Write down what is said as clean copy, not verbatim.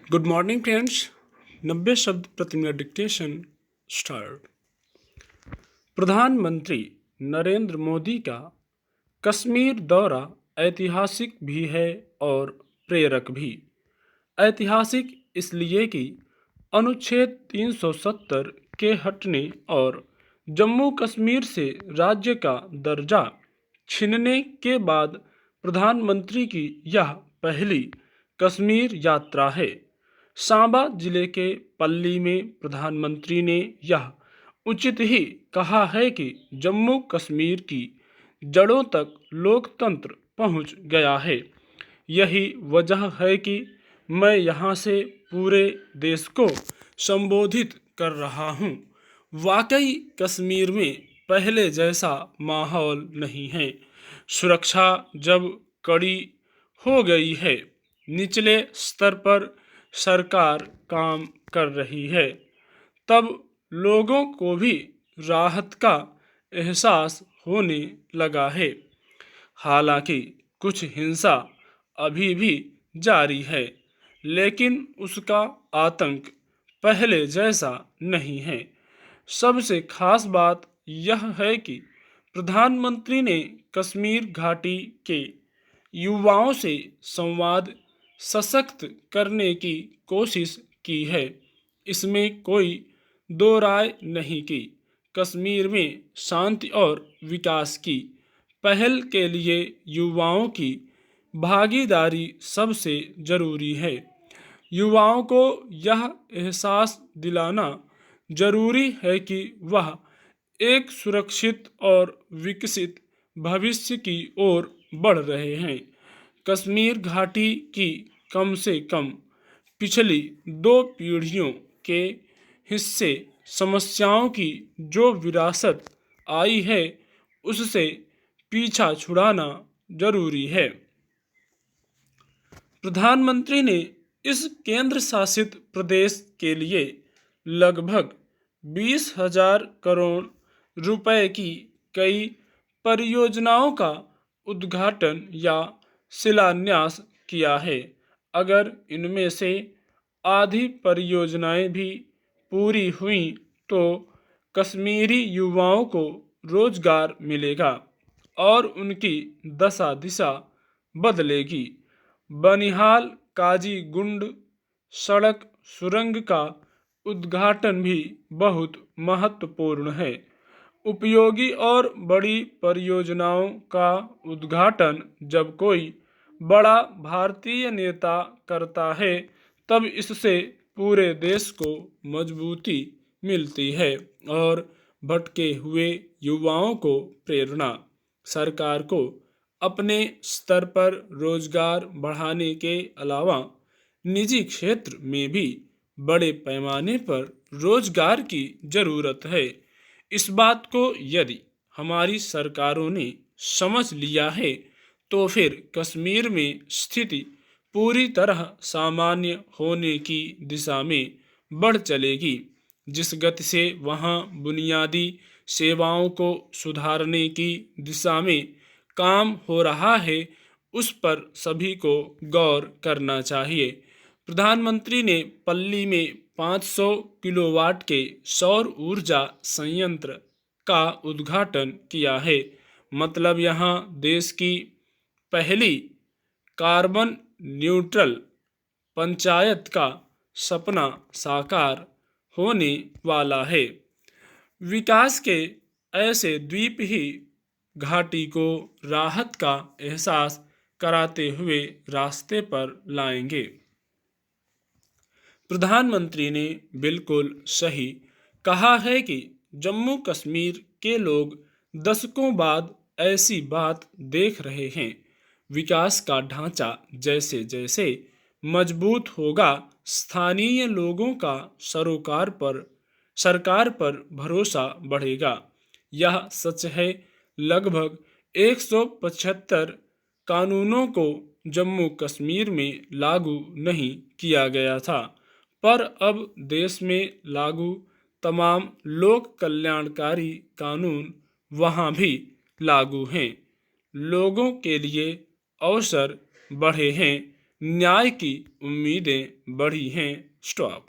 Good morning friends. 90 शब्द प्रति minute dictation start. प्रधानमंत्री नरेंद्र मोदी का कश्मीर दौरा ऐतिहासिक भी है और प्रेरक भी। ऐतिहासिक इसलिए कि अनुच्छेद 370 के हटने और जम्मू कश्मीर से राज्य का दर्जा छीनने के बाद प्रधानमंत्री की यह पहली कश्मीर यात्रा है। सांबा जिले के पल्ली में प्रधानमंत्री ने यह उचित ही कहा है कि जम्मू कश्मीर की जड़ों तक लोकतंत्र पहुंच गया है। यही वजह है कि मैं यहाँ से पूरे देश को संबोधित कर रहा हूँ। वाकई कश्मीर में पहले जैसा माहौल नहीं है। सुरक्षा जब कड़ी हो गई है, निचले स्तर पर सरकार काम कर रही है, तब लोगों को भी राहत का एहसास होने लगा है। हालांकि कुछ हिंसा अभी भी जारी है, लेकिन उसका आतंक पहले जैसा नहीं है। सबसे खास बात यह है कि प्रधानमंत्री ने कश्मीर घाटी के युवाओं से संवाद सशक्त करने की कोशिश की है। इसमें कोई दो राय नहीं कि कश्मीर में शांति और विकास की पहल के लिए युवाओं की भागीदारी सबसे जरूरी है। युवाओं को यह एहसास दिलाना जरूरी है कि वह एक सुरक्षित और विकसित भविष्य की ओर बढ़ रहे हैं। कश्मीर घाटी की कम से कम पिछली 2 पीढ़ियों के हिस्से समस्याओं की जो विरासत आई है, उससे पीछा छुड़ाना जरूरी है। प्रधानमंत्री ने इस केंद्र शासित प्रदेश के लिए लगभग 20,000 करोड़ रुपए की कई परियोजनाओं का उद्घाटन या शिलान्यास किया है। अगर इनमें से आधी परियोजनाएं भी पूरी हुई तो कश्मीरी युवाओं को रोजगार मिलेगा और उनकी दशा दिशा बदलेगी। बनिहाल काजीगुंड सड़क सुरंग का उद्घाटन भी बहुत महत्वपूर्ण है। उपयोगी और बड़ी परियोजनाओं का उद्घाटन जब कोई बड़ा भारतीय नेता करता है, तब इससे पूरे देश को मजबूती मिलती है और भटके हुए युवाओं को प्रेरणा। सरकार को अपने स्तर पर रोजगार बढ़ाने के अलावा निजी क्षेत्र में भी बड़े पैमाने पर रोजगार की जरूरत है। इस बात को यदि हमारी सरकारों ने समझ लिया है, तो फिर कश्मीर में स्थिति पूरी तरह सामान्य होने की दिशा में बढ़ चलेगी। जिस गति से वहाँ बुनियादी सेवाओं को सुधारने की दिशा में काम हो रहा है, उस पर सभी को गौर करना चाहिए। प्रधानमंत्री ने पल्ली में 500 किलोवाट के सौर ऊर्जा संयंत्र का उद्घाटन किया है। मतलब यहाँ देश की पहली कार्बन न्यूट्रल पंचायत का सपना साकार होने वाला है। विकास के ऐसे द्वीप ही घाटी को राहत का एहसास कराते हुए रास्ते पर लाएंगे। प्रधानमंत्री ने बिल्कुल सही कहा है कि जम्मू कश्मीर के लोग दशकों बाद ऐसी बात देख रहे हैं। विकास का ढांचा जैसे जैसे मजबूत होगा, स्थानीय लोगों का सरकार पर भरोसा बढ़ेगा। यह सच है, लगभग 175 कानूनों को जम्मू कश्मीर में लागू नहीं किया गया था, पर अब देश में लागू तमाम लोक कल्याणकारी कानून वहाँ भी लागू हैं। लोगों के लिए अवसर बढ़े हैं, न्याय की उम्मीदें बढ़ी हैं। स्टॉप।